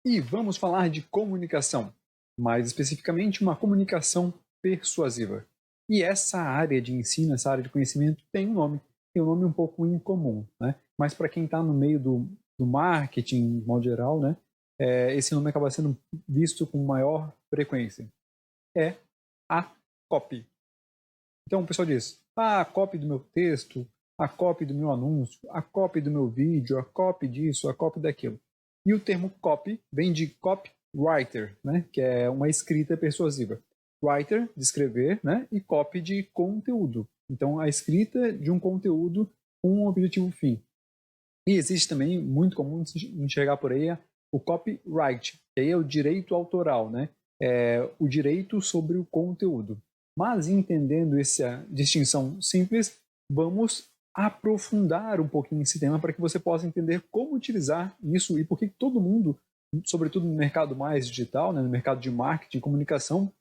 E vamos falar de comunicação, mais especificamente uma comunicação persuasiva. E essa área de ensino, essa área de conhecimento tem um nome um pouco incomum, né? Mas para quem está no meio do marketing, de modo geral, né, esse nome acaba sendo visto com maior frequência. É a copy. Então o pessoal diz, a copy do meu texto, a copy do meu anúncio, a copy do meu vídeo, a copy disso, a copy daquilo. E o termo copy vem de copywriter, né, que é uma escrita persuasiva. Writer, de escrever, né, e copy de conteúdo. Então, a escrita de um conteúdo com um objetivo fim. E existe também, muito comum enxergar por aí, o copyright, que aí é o direito autoral, né? É o direito sobre o conteúdo. Mas entendendo essa distinção simples, vamos aprofundar um pouquinho esse tema para que você possa entender como utilizar isso e por que todo mundo, sobretudo no mercado mais digital, né, no mercado de marketing e comunicação,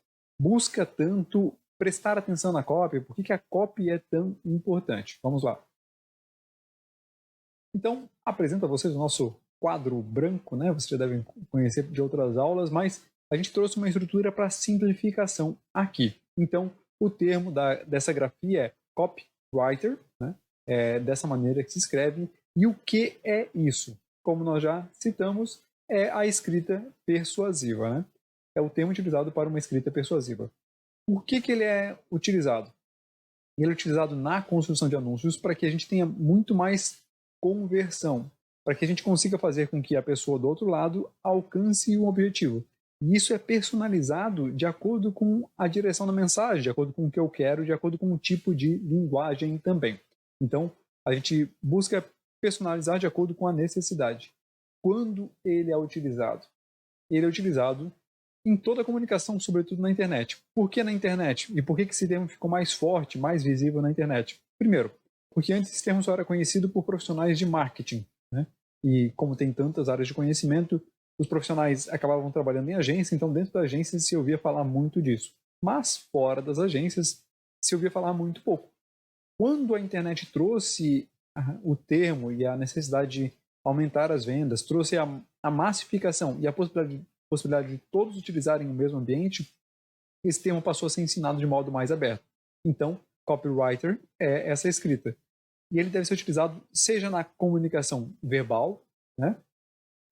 busca tanto prestar atenção na copy, por que a copy é tão importante. Vamos lá. Então, apresento a vocês o nosso quadro branco, né? Vocês já devem conhecer de outras aulas, mas a gente trouxe uma estrutura para simplificação aqui. Então, o termo dessa grafia é copywriter, né? É dessa maneira que se escreve. E o que é isso? Como nós já citamos, é a escrita persuasiva, né? É o termo utilizado para uma escrita persuasiva. Por que ele é utilizado? Ele é utilizado na construção de anúncios para que a gente tenha muito mais conversão, para que a gente consiga fazer com que a pessoa do outro lado alcance um objetivo. E isso é personalizado de acordo com a direção da mensagem, de acordo com o que eu quero, de acordo com o tipo de linguagem também. Então, a gente busca personalizar de acordo com a necessidade. Quando ele é utilizado? Ele é utilizado em toda a comunicação, sobretudo na internet. Por que na internet? E por que esse termo ficou mais forte, mais visível na internet? Primeiro, porque antes esse termo só era conhecido por profissionais de marketing, né? E como tem tantas áreas de conhecimento, os profissionais acabavam trabalhando em agência, então dentro da agência se ouvia falar muito disso. Mas fora das agências se ouvia falar muito pouco. Quando a internet trouxe o termo e a necessidade de aumentar as vendas, trouxe a massificação e a possibilidade de todos utilizarem o mesmo ambiente, esse termo passou a ser ensinado de modo mais aberto. Então, copywriter é essa escrita. E ele deve ser utilizado seja na comunicação verbal, né,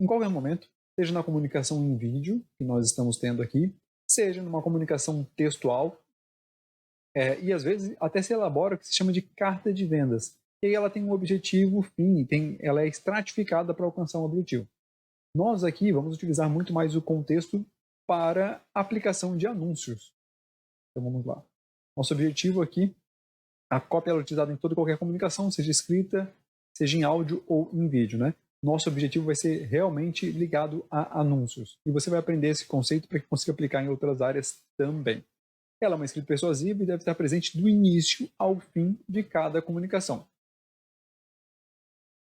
em qualquer momento, seja na comunicação em vídeo, que nós estamos tendo aqui, seja numa comunicação textual, e às vezes até se elabora o que se chama de carta de vendas. E aí ela tem um objetivo fim, ela é estratificada para alcançar um objetivo. Nós aqui vamos utilizar muito mais o contexto para aplicação de anúncios. Então vamos lá. Nosso objetivo aqui, a cópia é utilizada em toda e qualquer comunicação, seja escrita, seja em áudio ou em vídeo, né? Nosso objetivo vai ser realmente ligado a anúncios. E você vai aprender esse conceito para que consiga aplicar em outras áreas também. Ela é uma escrita persuasiva e deve estar presente do início ao fim de cada comunicação.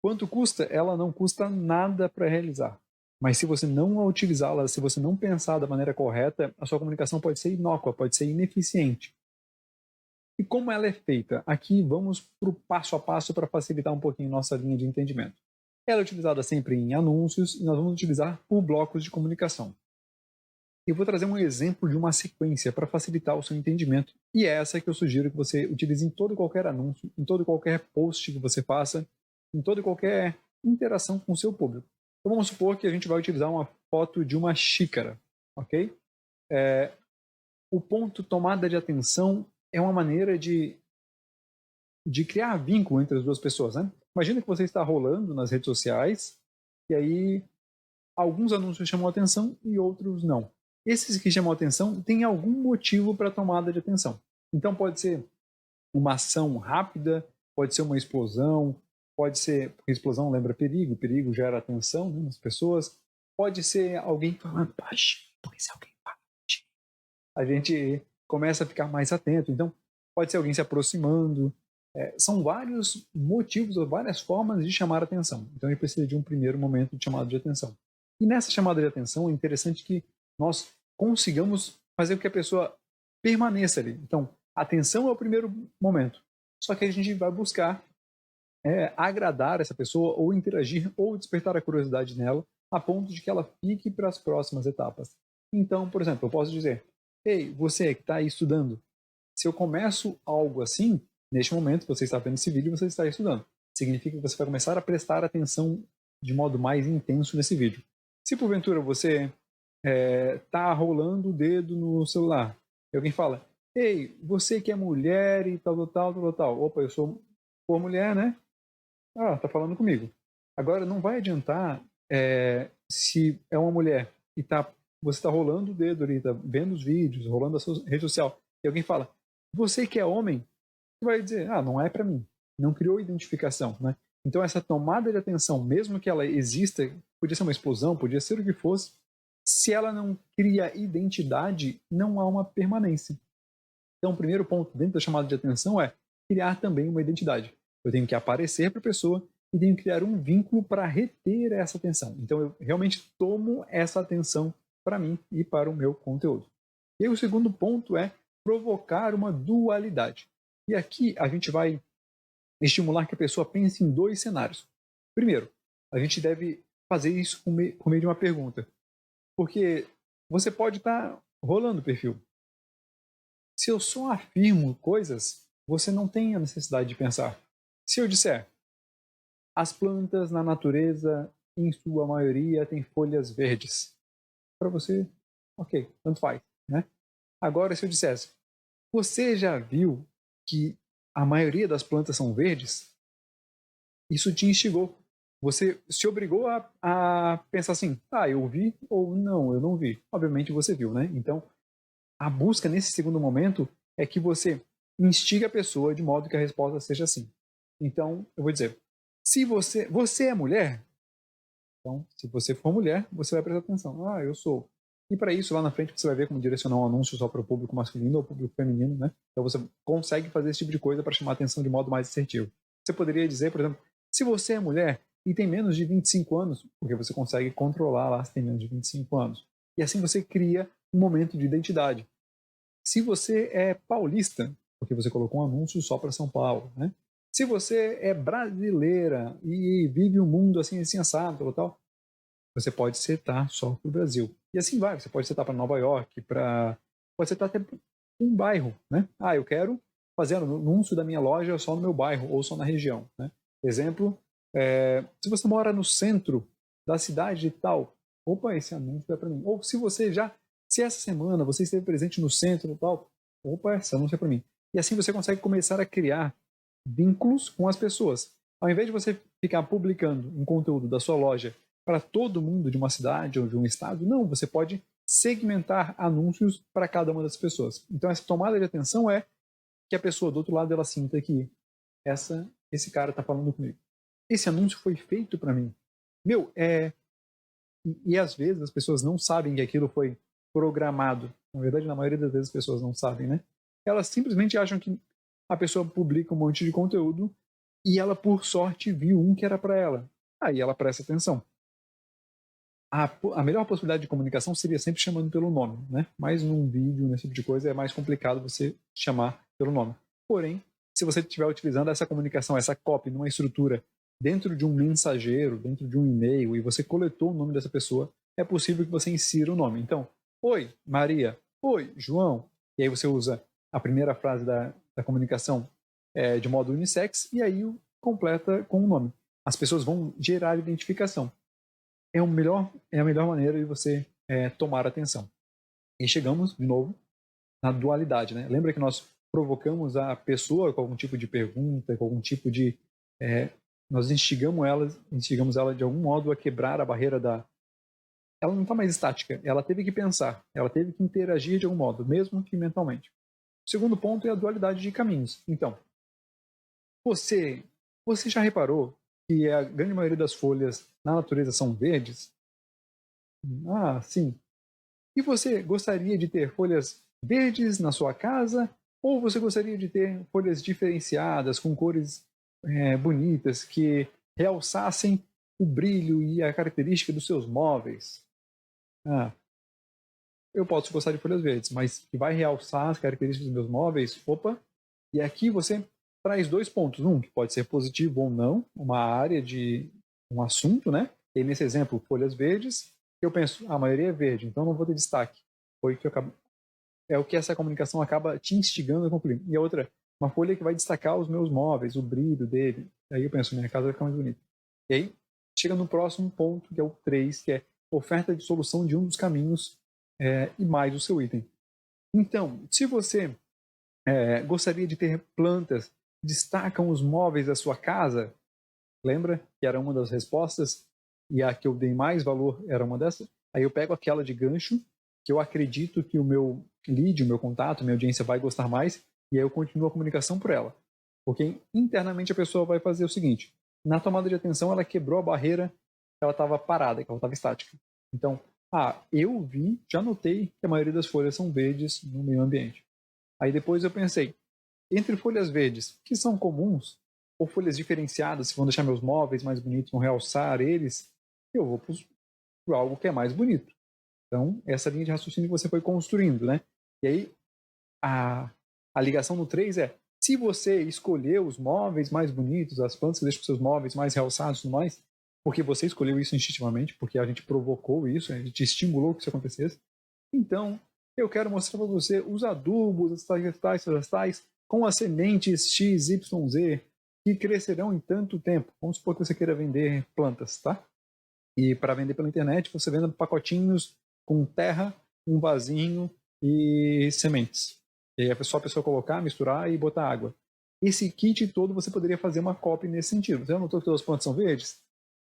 Quanto custa? Ela não custa nada para realizar. Mas se você não a utilizá-la, se você não pensar da maneira correta, a sua comunicação pode ser inócua, pode ser ineficiente. E como ela é feita? Aqui vamos para o passo a passo para facilitar um pouquinho nossa linha de entendimento. Ela é utilizada sempre em anúncios e nós vamos utilizar por blocos de comunicação. Eu vou trazer um exemplo de uma sequência para facilitar o seu entendimento, e é essa que eu sugiro que você utilize em todo e qualquer anúncio, em todo e qualquer post que você faça, em toda e qualquer interação com o seu público. Então vamos supor que a gente vai utilizar uma foto de uma xícara, ok? O ponto tomada de atenção é uma maneira de criar vínculo entre as duas pessoas, né? Imagina que você está rolando nas redes sociais e aí alguns anúncios chamam a atenção e outros não. Esses que chamam a atenção têm algum motivo para a tomada de atenção. Então pode ser uma ação rápida, pode ser uma explosão, pode ser, porque explosão lembra perigo, perigo gera atenção, né, nas pessoas, pode ser alguém falando baixo, porque se alguém bate, a gente começa a ficar mais atento. Então pode ser alguém se aproximando. São vários motivos ou várias formas de chamar a atenção. Então a gente precisa de um primeiro momento de chamada de atenção. E nessa chamada de atenção é interessante que nós consigamos fazer com que a pessoa permaneça ali. Então, a atenção é o primeiro momento. Só que a gente vai buscar agradar essa pessoa ou interagir ou despertar a curiosidade nela a ponto de que ela fique para as próximas etapas. Então, por exemplo, eu posso dizer, ei, você que está aí estudando, se eu começo algo assim, neste momento você está vendo esse vídeo, você está estudando. Significa que você vai começar a prestar atenção de modo mais intenso nesse vídeo. Se porventura você está rolando o dedo no celular e alguém fala, ei, você que é mulher e tal. Opa, eu sou mulher, né? Ah, tá falando comigo. Agora, não vai adiantar se é uma mulher e você está rolando o dedo ali, tá vendo os vídeos, rolando a sua rede social, e alguém fala, você que é homem, você vai dizer, ah, não é para mim. Não criou identificação, né? Então, essa tomada de atenção, mesmo que ela exista, podia ser uma explosão, podia ser o que fosse, se ela não cria identidade, não há uma permanência. Então, o primeiro ponto dentro da chamada de atenção é criar também uma identidade. Eu tenho que aparecer para a pessoa e tenho que criar um vínculo para reter essa atenção. Então, eu realmente tomo essa atenção para mim e para o meu conteúdo. E aí, o segundo ponto é provocar uma dualidade. E aqui a gente vai estimular que a pessoa pense em dois cenários. Primeiro, a gente deve fazer isso por meio de uma pergunta. Porque você pode estar rolando o perfil. Se eu só afirmo coisas, você não tem a necessidade de pensar. Se eu disser, as plantas na natureza, em sua maioria, têm folhas verdes. Para você, ok, tanto faz, né? Agora, se eu dissesse, você já viu que a maioria das plantas são verdes? Isso te instigou. Você se obrigou a pensar assim, eu vi ou não, eu não vi. Obviamente você viu, né? Então, a busca nesse segundo momento é que você instiga a pessoa de modo que a resposta seja sim. Então, eu vou dizer, se você é mulher, então, se você for mulher, você vai prestar atenção. Ah, eu sou. E para isso, lá na frente, você vai ver como direcionar um anúncio só para o público masculino ou público feminino, né? Então, você consegue fazer esse tipo de coisa para chamar a atenção de modo mais assertivo. Você poderia dizer, por exemplo, se você é mulher e tem menos de 25 anos, porque você consegue controlar lá se tem menos de 25 anos. E assim você cria um momento de identidade. Se você é paulista, porque você colocou um anúncio só para São Paulo, né? Se você é brasileira e vive um mundo assim assado, tal, você pode setar só para o Brasil. E assim vai, você pode setar para Nova York, pode setar até um bairro, né? Ah, eu quero fazer anúncio da minha loja só no meu bairro ou só na região, né? Exemplo, se você mora no centro da cidade e tal, opa, esse anúncio é para mim. Ou se essa semana você esteve presente no centro e tal, opa, esse anúncio é para mim. E assim você consegue começar a criar vínculos com as pessoas. Ao invés de você ficar publicando um conteúdo da sua loja para todo mundo de uma cidade ou de um estado, não, você pode segmentar anúncios para cada uma das pessoas. Então essa tomada de atenção é que a pessoa do outro lado ela sinta que esse cara está falando comigo. Esse anúncio foi feito para mim. E às vezes as pessoas não sabem que aquilo foi programado. Na verdade, na maioria das vezes as pessoas não sabem, né? Elas simplesmente acham que a pessoa publica um monte de conteúdo e ela, por sorte, viu um que era para ela. Aí ela presta atenção. A melhor possibilidade de comunicação seria sempre chamando pelo nome, né? Mas num vídeo, nesse tipo de coisa, é mais complicado você chamar pelo nome. Porém, se você estiver utilizando essa comunicação, essa copy, numa estrutura dentro de um mensageiro, dentro de um e-mail, e você coletou o nome dessa pessoa, é possível que você insira o nome. Então, oi, Maria. Oi, João. E aí você usa a primeira frase da comunicação de modo unissex e aí completa com o nome. As pessoas vão gerar identificação. É a melhor maneira de você tomar atenção. E chegamos, de novo, na dualidade, né? Lembra que nós provocamos a pessoa com algum tipo de pergunta, com algum tipo de... nós instigamos ela de algum modo a quebrar a barreira da... Ela não está mais estática, ela teve que pensar, ela teve que interagir de algum modo, mesmo que mentalmente. O segundo ponto é a dualidade de caminhos. Então, você já reparou que a grande maioria das folhas na natureza são verdes? Ah, sim. E você gostaria de ter folhas verdes na sua casa? Ou você gostaria de ter folhas diferenciadas, com cores bonitas, que realçassem o brilho e a característica dos seus móveis? Ah, eu posso gostar de folhas verdes, mas que vai realçar as características dos meus móveis? Opa! E aqui você traz dois pontos. Um, que pode ser positivo ou não, uma área de um assunto, né? E aí, nesse exemplo, folhas verdes, eu penso, a maioria é verde, então não vou ter destaque. Foi que eu acabo... É o que essa comunicação acaba te instigando a concluir. E a outra, uma folha que vai destacar os meus móveis, o brilho dele. Aí eu penso, minha casa vai ficar mais bonita. E aí, chega no próximo ponto, que é o 3, que é oferta de solução de um dos caminhos e mais o seu item. Então, se você gostaria de ter plantas que destacam os móveis da sua casa, lembra que era uma das respostas? E a que eu dei mais valor era uma dessas? Aí eu pego aquela de gancho, que eu acredito que o meu lead, o meu contato, a minha audiência vai gostar mais, e aí eu continuo a comunicação por ela. Porque internamente a pessoa vai fazer o seguinte, na tomada de atenção ela quebrou a barreira que ela estava parada, que ela estava estática. Então, eu vi, já notei que a maioria das folhas são verdes no meio ambiente. Aí depois eu pensei, entre folhas verdes, que são comuns, ou folhas diferenciadas, que vão deixar meus móveis mais bonitos, vão realçar eles, eu vou para algo que é mais bonito. Então, essa linha de raciocínio que você foi construindo, né? E aí, a ligação no 3 é, se você escolheu os móveis mais bonitos, as plantas que deixam os seus móveis mais realçados e tudo mais, porque você escolheu isso instintivamente, porque a gente provocou isso, a gente estimulou que isso acontecesse, então, eu quero mostrar para você os adubos, as tais, com as sementes X, Y, Z, que crescerão em tanto tempo. Vamos supor que você queira vender plantas, tá? E para vender pela internet, você vende pacotinhos com terra, um vasinho e sementes. E aí é só a pessoa colocar, misturar e botar água. Esse kit todo você poderia fazer uma copy nesse sentido. Você notou que todas as plantas são verdes?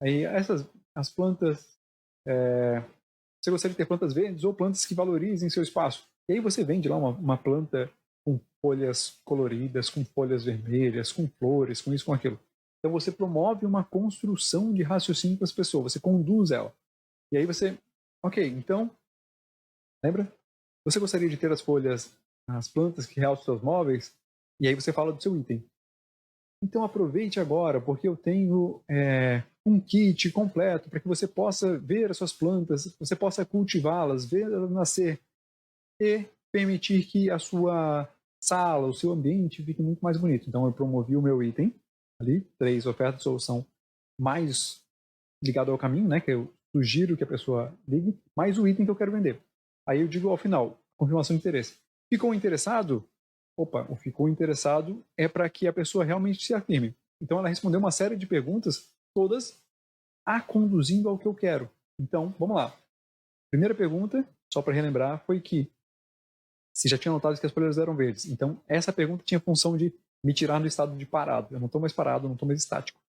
Aí as plantas... Você gostaria de ter plantas verdes ou plantas que valorizem seu espaço. E aí você vende lá uma planta com folhas coloridas, com folhas vermelhas, com flores, com isso, com aquilo. Então você promove uma construção de raciocínio com as pessoas, você conduz ela. E aí você, ok, então, lembra? Você gostaria de ter as plantas que realçam seus móveis? E aí você fala do seu item. Então aproveite agora, porque eu tenho um kit completo para que você possa ver as suas plantas, você possa cultivá-las, ver elas nascer e permitir que a sua sala, o seu ambiente fique muito mais bonito. Então eu promovi o meu item ali, 3 ofertas de solução mais ligado ao caminho, né, que eu sugiro que a pessoa ligue, mais o item que eu quero vender. Aí eu digo ao final, confirmação de interesse. Ficou interessado? Opa, o ficou interessado é para que a pessoa realmente se afirme. Então ela respondeu uma série de perguntas, todas a conduzindo ao que eu quero. Então, vamos lá. Primeira pergunta, só para relembrar, foi que se já tinha notado que as folhas eram verdes. Então, essa pergunta tinha a função de me tirar do estado de parado. Eu não estou mais parado, eu não estou mais estático.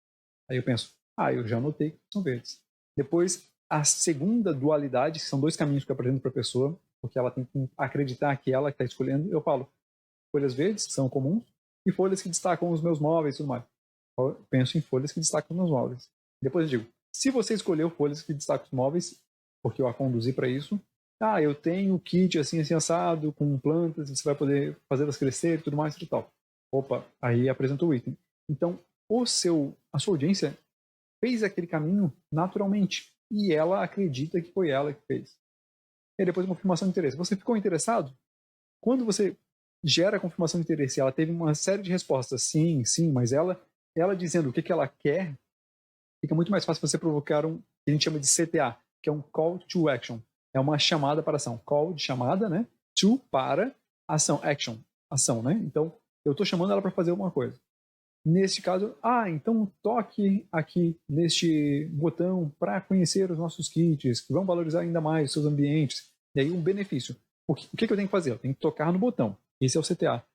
Aí eu penso, eu já notei que são verdes. Depois, a segunda dualidade, que são 2 caminhos que eu apresento para a pessoa, porque ela tem que acreditar que ela está escolhendo, eu falo, folhas verdes, que são comuns, e folhas que destacam os meus móveis e tudo mais. Eu penso em folhas que destacam os meus móveis. Depois eu digo, se você escolheu folhas que destacam os móveis, porque eu a conduzi para isso, eu tenho o kit assim assado, com plantas, você vai poder fazê-las crescer e tudo mais e tal. Opa, aí apresentou o item. Então, a sua audiência fez aquele caminho naturalmente. E ela acredita que foi ela que fez. E depois a confirmação de interesse. Você ficou interessado? Quando você gera a confirmação de interesse, ela teve uma série de respostas, sim, sim, mas ela dizendo o que ela quer, fica muito mais fácil você provocar que a gente chama de CTA, que é um Call to Action. É uma chamada para ação. Call de chamada, né? To para ação, action, ação, né? Então, eu estou chamando ela para fazer alguma coisa. Neste caso, então toque aqui neste botão para conhecer os nossos kits, que vão valorizar ainda mais os seus ambientes. E aí um benefício. O que eu tenho que fazer? Eu tenho que tocar no botão. Esse é o CTA.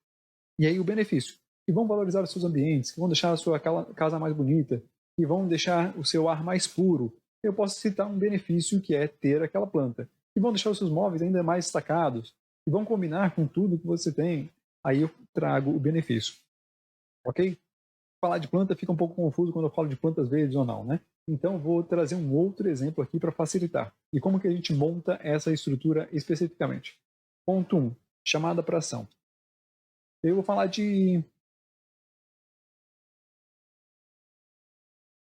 E aí o benefício. Que vão valorizar os seus ambientes, que vão deixar a sua casa mais bonita, que vão deixar o seu ar mais puro. Eu posso citar um benefício que é ter aquela planta. Que vão deixar os seus móveis ainda mais destacados, que vão combinar com tudo que você tem. Aí eu trago o benefício. Ok? Falar de planta fica um pouco confuso quando eu falo de plantas verdes ou não, né? Então vou trazer um outro exemplo aqui para facilitar. E como que a gente monta essa estrutura especificamente? Ponto 1, chamada para ação. Eu vou falar de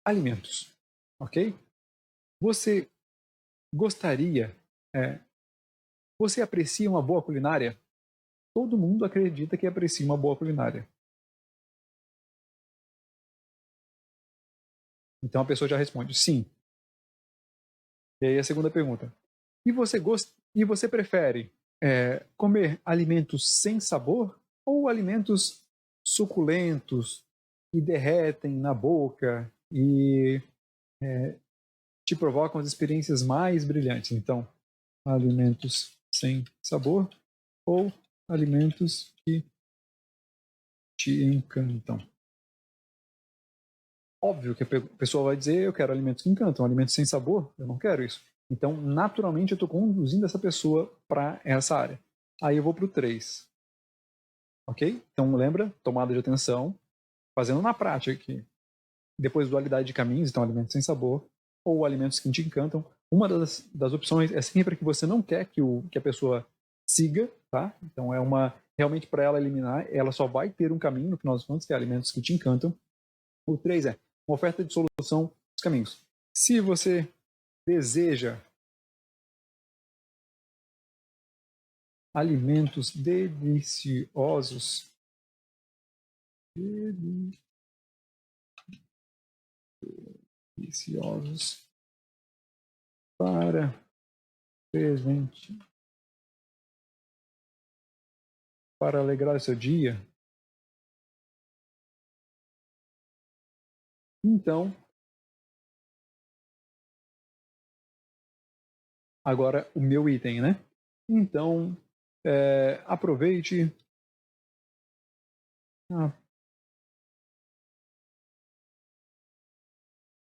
alimentos, ok? Você gostaria, você aprecia uma boa culinária? Todo mundo acredita que aprecia uma boa culinária. Então a pessoa já responde sim. E aí a segunda pergunta. E você prefere comer alimentos sem sabor ou alimentos suculentos que derretem na boca e te provocam as experiências mais brilhantes? Então, alimentos sem sabor ou alimentos que te encantam? Óbvio que a pessoa vai dizer, eu quero alimentos que encantam, alimentos sem sabor, eu não quero isso. Então, naturalmente, eu estou conduzindo essa pessoa para essa área. Aí eu vou para o 3. Ok? Então, lembra? Tomada de atenção, fazendo na prática aqui. Depois, dualidade de caminhos, então alimentos sem sabor, ou alimentos que te encantam. Uma das opções é sempre que você não quer que a pessoa siga, tá? Então, é realmente para ela eliminar, ela só vai ter um caminho, no final das contas, que é alimentos que te encantam. O 3 é uma oferta de solução dos caminhos. Se você deseja alimentos deliciosos, para presente, para alegrar o seu dia, então, agora o meu item, né? Então, aproveite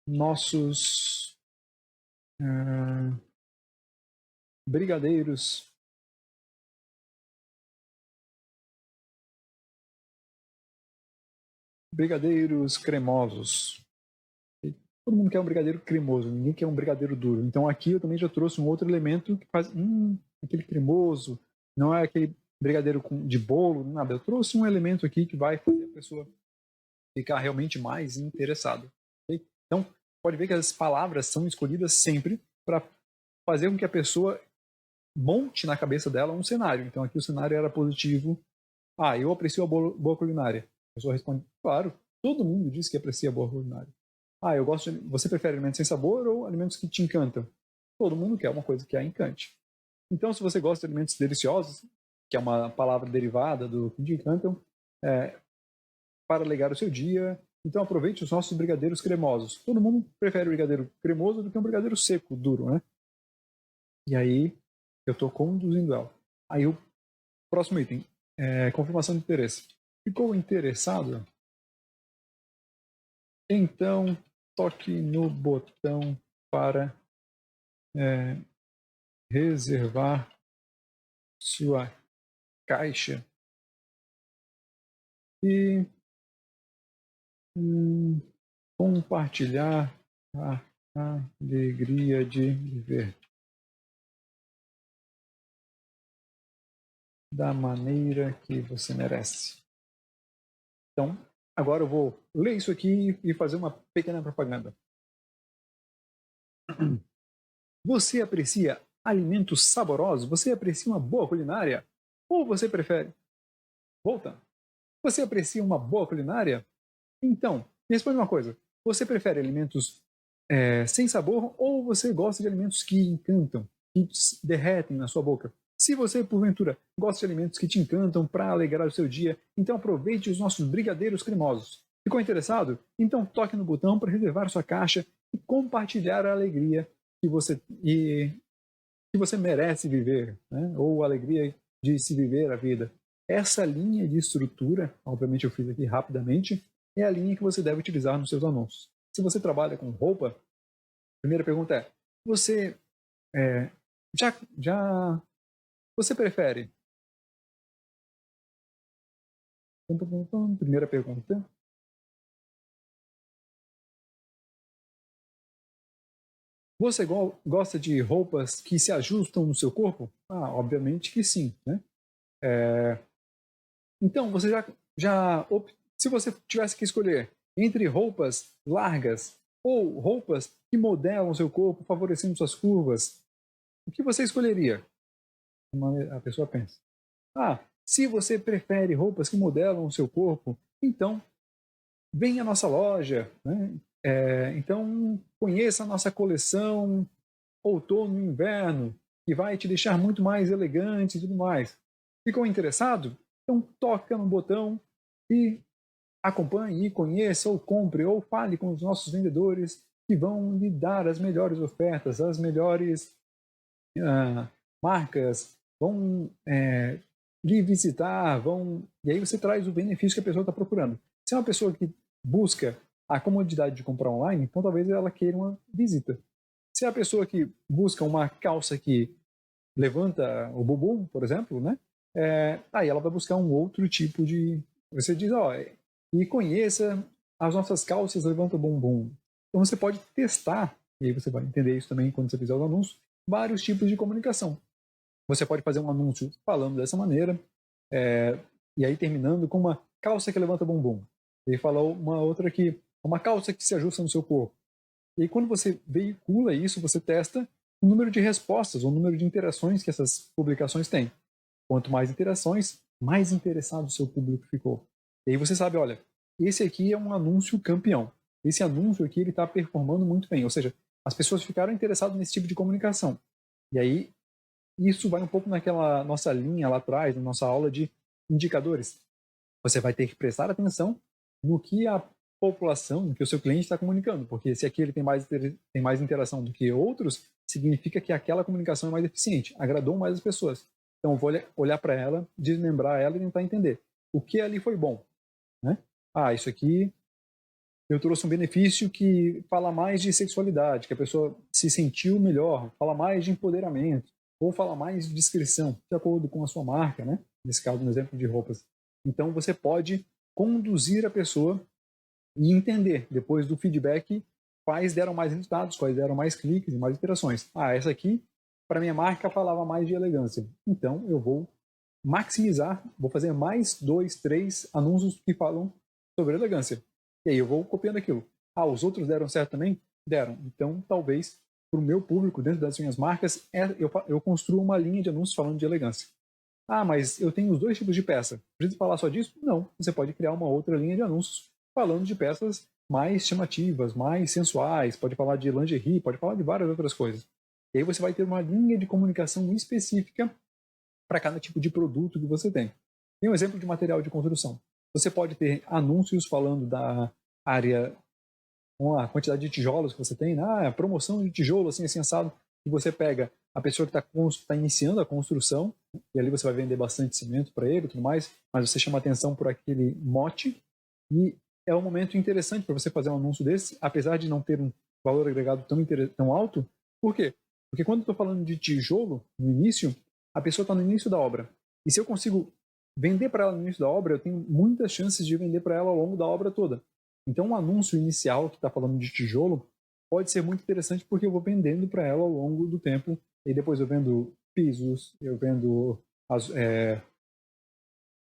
nossos brigadeiros cremosos. Todo mundo quer um brigadeiro cremoso, ninguém quer um brigadeiro duro. Então aqui eu também já trouxe um outro elemento que faz aquele cremoso, não é aquele brigadeiro de bolo, nada. Eu trouxe um elemento aqui que vai fazer a pessoa ficar realmente mais interessada. Okay? Então, pode ver que as palavras são escolhidas sempre para fazer com que a pessoa monte na cabeça dela um cenário. Então aqui o cenário era positivo. Eu aprecio a boa culinária. A pessoa responde, claro, todo mundo diz que aprecia a boa culinária. Eu gosto de... Você prefere alimentos sem sabor ou alimentos que te encantam? Todo mundo quer uma coisa que a encante. Então, se você gosta de alimentos deliciosos, que é uma palavra derivada do que te encantam, para alegar o seu dia, então aproveite os nossos brigadeiros cremosos. Todo mundo prefere o brigadeiro cremoso do que um brigadeiro seco, duro, né? E aí, eu estou conduzindo ela. Aí, o próximo item, confirmação de interesse. Ficou interessado? Então, toque no botão para reservar sua caixa e compartilhar a alegria de viver da maneira que você merece. Então, agora eu vou ler isso aqui e fazer uma pequena propaganda. Você aprecia alimentos saborosos? Você aprecia uma boa culinária? Ou você prefere... Volta. Você aprecia uma boa culinária? Então, me responde uma coisa. Você prefere alimentos sem sabor ou você gosta de alimentos que encantam, que derretem na sua boca? Se você, porventura, gosta de alimentos que te encantam para alegrar o seu dia, então aproveite os nossos brigadeiros cremosos. Ficou interessado? Então toque no botão para reservar sua caixa e compartilhar a alegria que você merece viver, né? Ou a alegria de se viver a vida. Essa linha de estrutura, obviamente eu fiz aqui rapidamente, é a linha que você deve utilizar nos seus anúncios. Se você trabalha com roupa, a primeira pergunta é: você você prefere? Primeira pergunta. Você gosta de roupas que se ajustam no seu corpo? Obviamente que sim, né? Então, você se você tivesse que escolher entre roupas largas ou roupas que modelam seu corpo, favorecendo suas curvas, o que você escolheria? A pessoa pensa. Se você prefere roupas que modelam o seu corpo, então venha à nossa loja, né? Então conheça a nossa coleção outono e inverno, que vai te deixar muito mais elegante e tudo mais. Ficou interessado? Então toca no botão e acompanhe, conheça, ou compre, ou fale com os nossos vendedores que vão lhe dar as melhores ofertas, as melhores marcas, vão lhe visitar, e aí você traz o benefício que a pessoa está procurando. Se é uma pessoa que busca a comodidade de comprar online, então talvez ela queira uma visita. Se é a pessoa que busca uma calça que levanta o bumbum, por exemplo, né? Aí ela vai buscar um outro tipo de... Você diz, e conheça as nossas calças levanta o bumbum. Então você pode testar, e aí você vai entender isso também quando você fizer os anúncios, vários tipos de comunicação. Você pode fazer um anúncio falando dessa maneira, e aí terminando com uma calça que levanta o bumbum. Ele falou uma outra que uma calça que se ajusta no seu corpo. E aí, quando você veicula isso, você testa o número de respostas, o número de interações que essas publicações têm. Quanto mais interações, mais interessado o seu público ficou. E aí você sabe, olha, esse aqui é um anúncio campeão. Esse anúncio aqui ele está performando muito bem. Ou seja, as pessoas ficaram interessadas nesse tipo de comunicação. E aí, isso vai um pouco naquela nossa linha lá atrás, na nossa aula de indicadores. Você vai ter que prestar atenção no que a população, no que o seu cliente está comunicando, porque se aqui ele tem mais interação do que outros, significa que aquela comunicação é mais eficiente, agradou mais as pessoas. Então, eu vou olhar para ela, desmembrar ela e tentar entender o que ali foi bom. Né? Isso aqui eu trouxe um benefício que fala mais de sexualidade, que a pessoa se sentiu melhor, fala mais de empoderamento, ou fala mais de descrição, de acordo com a sua marca, né? Nesse caso, no exemplo de roupas. Então, você pode conduzir a pessoa e entender, depois do feedback, quais deram mais resultados, quais deram mais cliques e mais interações. Essa aqui, para minha marca, falava mais de elegância. Então, eu vou maximizar, vou fazer mais 2, 3 anúncios que falam sobre elegância. E aí eu vou copiando aquilo. Os outros deram certo também? Deram. Então, talvez, para o meu público, dentro das minhas marcas, eu construo uma linha de anúncios falando de elegância. Mas eu tenho os dois tipos de peça. Preciso falar só disso? Não. Você pode criar uma outra linha de anúncios falando de peças mais chamativas, mais sensuais. Pode falar de lingerie, pode falar de várias outras coisas. E aí você vai ter uma linha de comunicação específica para cada tipo de produto que você tem. Tem um exemplo de material de construção. Você pode ter anúncios falando da área, com a quantidade de tijolos que você tem, promoção de tijolo, assim assado, que você pega a pessoa que está iniciando a construção, e ali você vai vender bastante cimento para ele e tudo mais, mas você chama atenção por aquele mote, e é um momento interessante para você fazer um anúncio desse, apesar de não ter um valor agregado tão alto. Por quê? Porque quando eu estou falando de tijolo, no início, a pessoa está no início da obra. E se eu consigo vender para ela no início da obra, eu tenho muitas chances de vender para ela ao longo da obra toda. Então, um anúncio inicial que está falando de tijolo pode ser muito interessante porque eu vou vendendo para ela ao longo do tempo. E depois eu vendo pisos, eu vendo as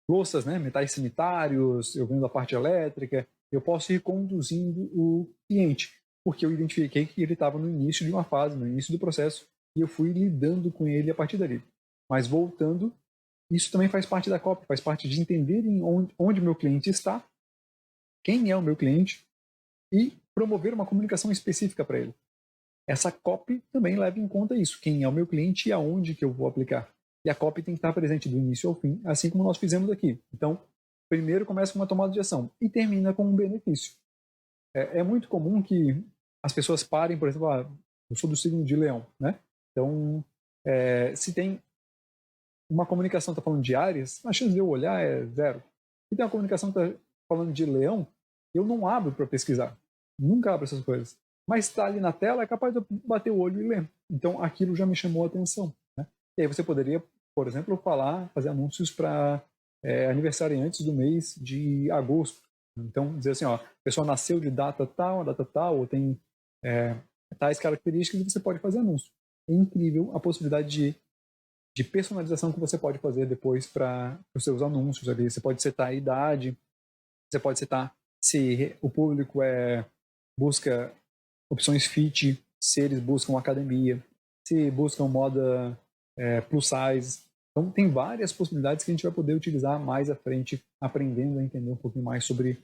louças, né, metais sanitários, eu vendo a parte elétrica. Eu posso ir conduzindo o cliente, porque eu identifiquei que ele estava no início de uma fase, no início do processo, e eu fui lidando com ele a partir dali. Mas voltando, isso também faz parte da copy, faz parte de entender onde o meu cliente está, quem é o meu cliente e promover uma comunicação específica para ele. Essa copy também leva em conta isso, quem é o meu cliente e aonde que eu vou aplicar. E a copy tem que estar presente do início ao fim, assim como nós fizemos aqui. Então, primeiro começa com uma tomada de ação e termina com um benefício. É muito comum que as pessoas parem, por exemplo, eu sou do signo de Leão, né? Então, se tem uma comunicação que está falando de Áries, a chance de eu olhar é zero. Se tem uma comunicação que está falando de Leão, eu não abro para pesquisar. Nunca abro essas coisas. Mas está ali na tela, é capaz de eu bater o olho e ler. Então, aquilo já me chamou a atenção. Né? E aí você poderia, por exemplo, fazer anúncios para aniversariantes do mês de agosto. Então, dizer assim, a pessoa nasceu de data tal, ou tem tais características, e você pode fazer anúncio. É incrível a possibilidade de personalização que você pode fazer depois para os seus anúncios ali. Você pode setar a idade, você pode setar se o público busca opções fit, se eles buscam academia, se buscam moda plus size. Então, tem várias possibilidades que a gente vai poder utilizar mais à frente, aprendendo a entender um pouquinho mais sobre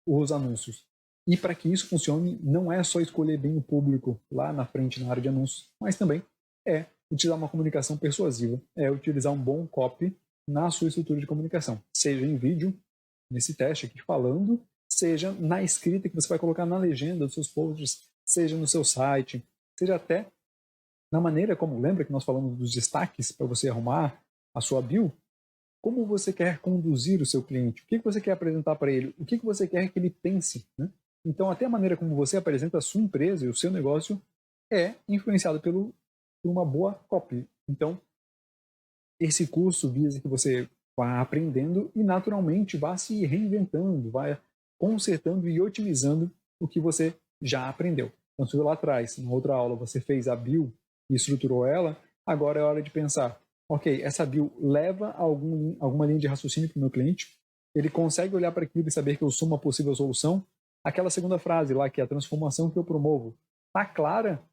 os anúncios. E para que isso funcione, não é só escolher bem o público lá na frente, na área de anúncios, mas também é utilizar uma comunicação persuasiva, é utilizar um bom copy na sua estrutura de comunicação, seja em vídeo, nesse teste aqui falando, seja na escrita que você vai colocar na legenda dos seus posts, seja no seu site, seja até na maneira como, lembra que nós falamos dos destaques para você arrumar a sua bio? Como você quer conduzir o seu cliente? O que você quer apresentar para ele? O que você quer que ele pense? Né? Então, até a maneira como você apresenta a sua empresa e o seu negócio é influenciado por uma boa copy. Então, esse curso visa que você vá aprendendo e naturalmente vá se reinventando, vá consertando e otimizando o que você já aprendeu. Então, se lá atrás, em outra aula, você fez a bio e estruturou ela, agora é hora de pensar, ok, essa bio leva alguma linha de raciocínio para o meu cliente? Ele consegue olhar para aquilo e saber que eu sou uma possível solução? Aquela segunda frase lá, que é a transformação que eu promovo, está clara?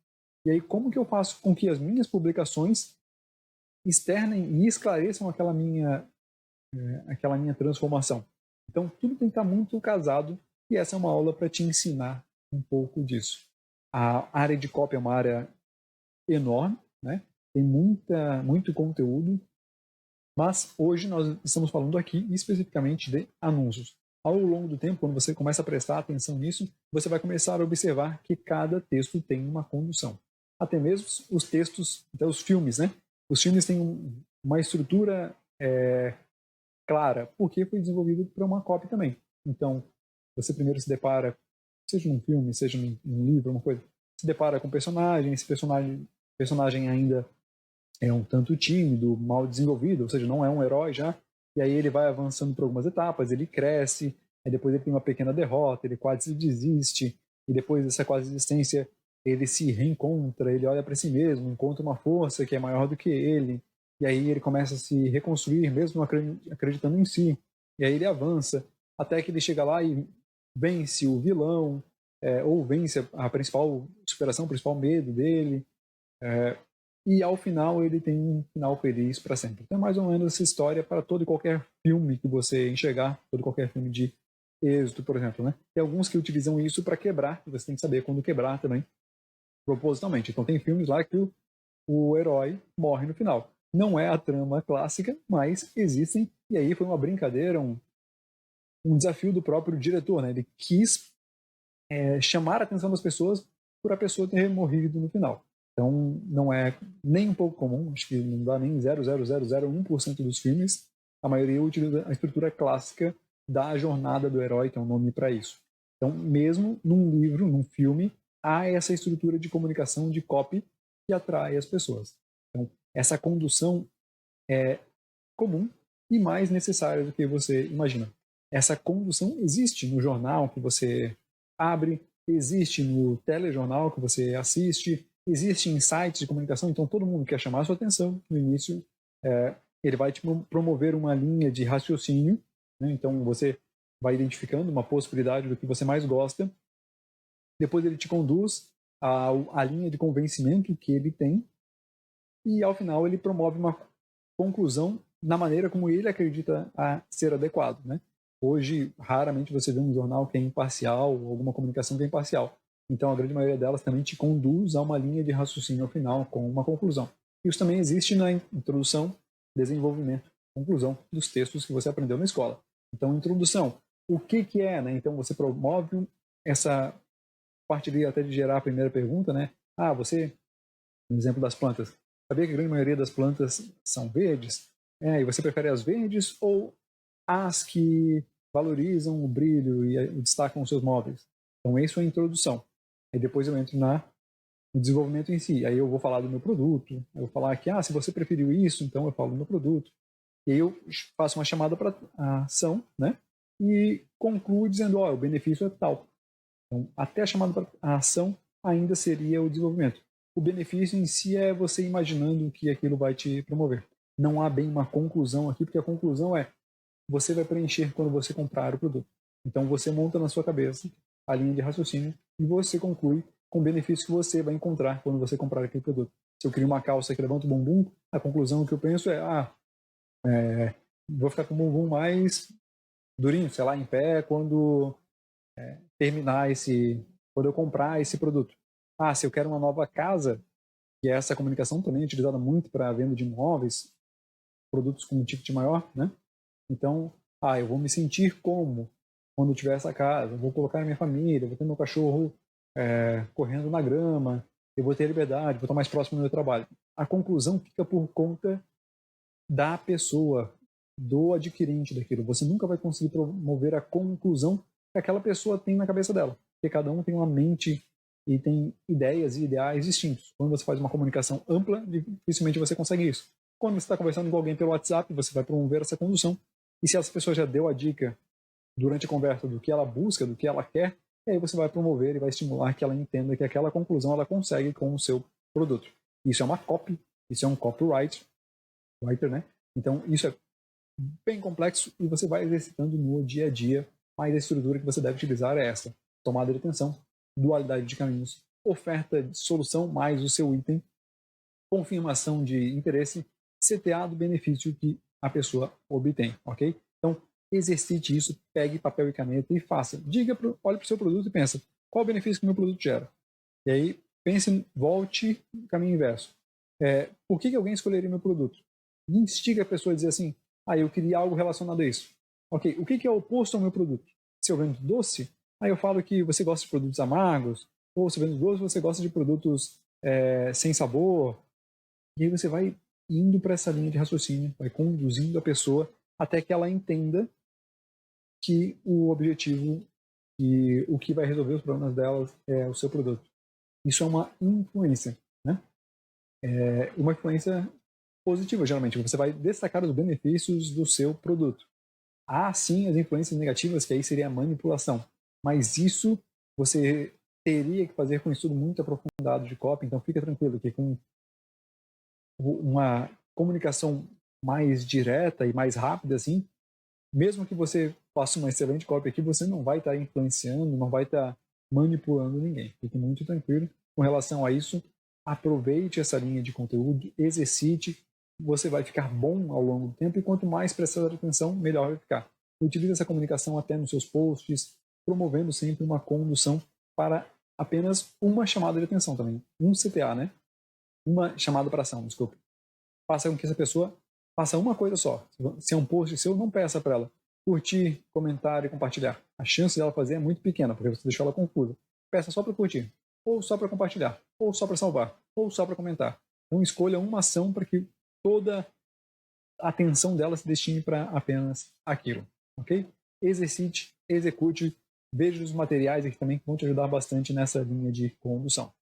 E aí, como que eu faço com que as minhas publicações externem e esclareçam aquela minha transformação? Então, tudo tem que estar muito casado e essa é uma aula para te ensinar um pouco disso. A área de copy é uma área enorme, né? Tem muito conteúdo, mas hoje nós estamos falando aqui especificamente de anúncios. Ao longo do tempo, quando você começa a prestar atenção nisso, você vai começar a observar que cada texto tem uma condução. Até mesmo os textos, até os filmes, né? Os filmes têm uma estrutura clara, porque foi desenvolvido para uma copy também. Então, você primeiro se depara, seja num filme, seja num livro, uma coisa, se depara com personagem, esse personagem ainda é um tanto tímido, mal desenvolvido, ou seja, não é um herói já, e aí ele vai avançando por algumas etapas, ele cresce, aí depois ele tem uma pequena derrota, ele quase desiste, e depois dessa quase existência ele se reencontra, ele olha para si mesmo, encontra uma força que é maior do que ele, e aí ele começa a se reconstruir, mesmo acreditando em si, e aí ele avança, até que ele chega lá e vence o vilão, ou vence a principal superação, o principal medo dele, e ao final ele tem um final feliz para sempre. Então é mais ou menos essa história para todo e qualquer filme que você enxergar, todo e qualquer filme de êxito, por exemplo. Né? Tem alguns que utilizam isso para quebrar, e você tem que saber quando quebrar também, propositalmente. Então tem filmes lá que o herói morre no final. Não é a trama clássica, mas existem, e aí foi uma brincadeira, um desafio do próprio diretor. Né? Ele quis chamar a atenção das pessoas por a pessoa ter morrido no final. Então, não é nem um pouco comum, acho que não dá nem 0,0001% dos filmes. A maioria utiliza a estrutura clássica da jornada do herói, que é um nome para isso. Então, mesmo num livro, num filme, há essa estrutura de comunicação, de copy, que atrai as pessoas. Então, essa condução é comum e mais necessária do que você imagina. Essa condução existe no jornal que você abre, existe no telejornal que você assiste, existe em sites de comunicação, então todo mundo quer chamar a sua atenção no início, ele vai te promover uma linha de raciocínio, né? Então você vai identificando uma possibilidade do que você mais gosta, depois ele te conduz à linha de convencimento que ele tem, e ao final ele promove uma conclusão na maneira como ele acredita a ser adequado, né? Hoje, raramente você vê um jornal que é imparcial, ou alguma comunicação que é imparcial. Então, a grande maioria delas também te conduz a uma linha de raciocínio ao final, com uma conclusão. Isso também existe na introdução, desenvolvimento, conclusão dos textos que você aprendeu na escola. Então, introdução, o que é, né? Então, você promove essa parte ali até de gerar a primeira pergunta, né? Você, no exemplo das plantas, sabia que a grande maioria das plantas são verdes? E você prefere as verdes ou as que valorizam o brilho e destacam os seus móveis? Então, isso é a introdução. Aí depois eu entro no desenvolvimento em si. Aí eu vou falar do meu produto. Eu vou falar que, se você preferiu isso, então eu falo do meu produto. E aí eu faço uma chamada para a ação, né? E concluo dizendo, o benefício é tal. Então, até a chamada para a ação ainda seria o desenvolvimento. O benefício em si é você imaginando o que aquilo vai te promover. Não há bem uma conclusão aqui, porque a conclusão é você vai preencher quando você comprar o produto. Então você monta na sua cabeça a linha de raciocínio e você conclui com o benefício que você vai encontrar quando você comprar aquele produto. Se eu crio uma calça que levanta o bumbum, a conclusão que eu penso vou ficar com o bumbum mais durinho, sei lá, em pé, quando terminar quando eu comprar esse produto. Se eu quero uma nova casa, e essa comunicação também é utilizada muito para a venda de imóveis, produtos com um ticket maior, né? Então, eu vou me sentir como quando eu tiver essa casa, eu vou colocar a minha família, vou ter meu cachorro correndo na grama, eu vou ter liberdade, vou estar mais próximo do meu trabalho. A conclusão fica por conta da pessoa, do adquirente daquilo. Você nunca vai conseguir promover a conclusão que aquela pessoa tem na cabeça dela, porque cada um tem uma mente e tem ideias e ideais distintos. Quando você faz uma comunicação ampla, dificilmente você consegue isso. Quando você está conversando com alguém pelo WhatsApp, você vai promover essa condução. E se essa pessoa já deu a dica durante a conversa do que ela busca, do que ela quer, e aí você vai promover e vai estimular que ela entenda que aquela conclusão ela consegue com o seu produto. Isso é uma copy, isso é um copywriter, né? Então isso é bem complexo e você vai exercitando no dia a dia, mas a estrutura que você deve utilizar é essa: tomada de atenção, dualidade de caminhos, oferta de solução mais o seu item, confirmação de interesse, CTA do benefício que a pessoa obtém, ok? Então, exercite isso, pegue papel e caneta e faça. Olhe para o seu produto e pensa, qual o benefício que o meu produto gera? E aí, volte no caminho inverso. Por que alguém escolheria meu produto? E instiga a pessoa a dizer assim, eu queria algo relacionado a isso. Ok, o que é oposto ao meu produto? Se eu vendo doce, aí eu falo que você gosta de produtos amargos, ou se eu vendo doce, você gosta de produtos sem sabor. E aí você vai indo para essa linha de raciocínio, vai conduzindo a pessoa até que ela entenda que o objetivo e o que vai resolver os problemas delas é o seu produto. Isso é uma influência, né? Uma influência positiva, geralmente. Você vai destacar os benefícios do seu produto. Há, sim, as influências negativas, que aí seria a manipulação. Mas isso você teria que fazer com um estudo muito aprofundado de copy, então fica tranquilo que com uma comunicação mais direta e mais rápida, assim, mesmo que você faça uma excelente copy aqui, você não vai estar influenciando, não vai estar manipulando ninguém. Fique muito tranquilo com relação a isso. Aproveite essa linha de conteúdo, exercite, você vai ficar bom ao longo do tempo e quanto mais prestar atenção, melhor vai ficar. Utilize essa comunicação até nos seus posts, promovendo sempre uma condução para apenas uma chamada de atenção também. Um CTA, né? Uma chamada para ação, desculpe. Faça com que essa pessoa faça uma coisa só. Se é um post seu, não peça para ela curtir, comentar e compartilhar. A chance dela fazer é muito pequena, porque você deixou ela confusa. Peça só para curtir, ou só para compartilhar, ou só para salvar, ou só para comentar. Então escolha uma ação para que toda a atenção dela se destine para apenas aquilo. Ok? Exercite, execute, veja os materiais aqui também que vão te ajudar bastante nessa linha de condução.